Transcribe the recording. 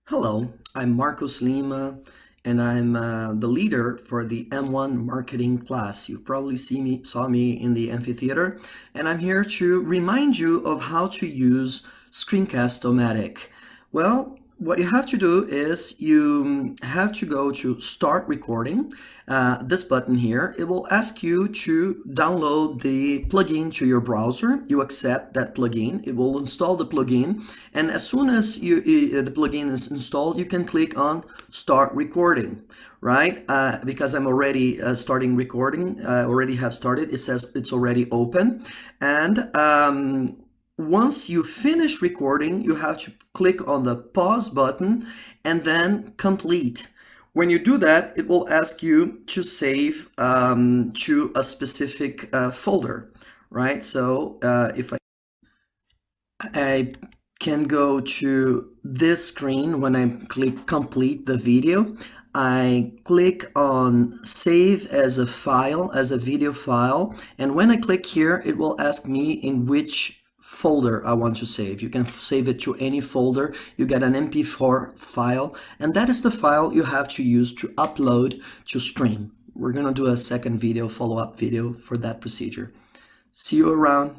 Hello, I'm Marcos Lima, and I'm the leader for the M1 marketing class. You probably saw me in the amphitheater, and I'm here to remind you of how to use Screencastomatic. Well, what you have to do is you have to go to Start Recording, this button here. It will ask you to download the plugin to your browser. You accept that plugin. It will install the plugin, and as soon as the plugin is installed, you can click on Start Recording, right? Because I'm already starting recording, already have started. It says it's already open, and once you finish recording, you have to click on the pause button and then complete. When you do that, it will ask you to save to a specific folder, right? So if I can go to this screen when I click complete the video, I click on save as a file, as a video file, and when I click here, it will ask me in which folder I want to save. You can save it to any folder. You get an MP4 file, and that is the file you have to use to upload to stream. We're gonna do a second video, follow-up video for that procedure. See you around.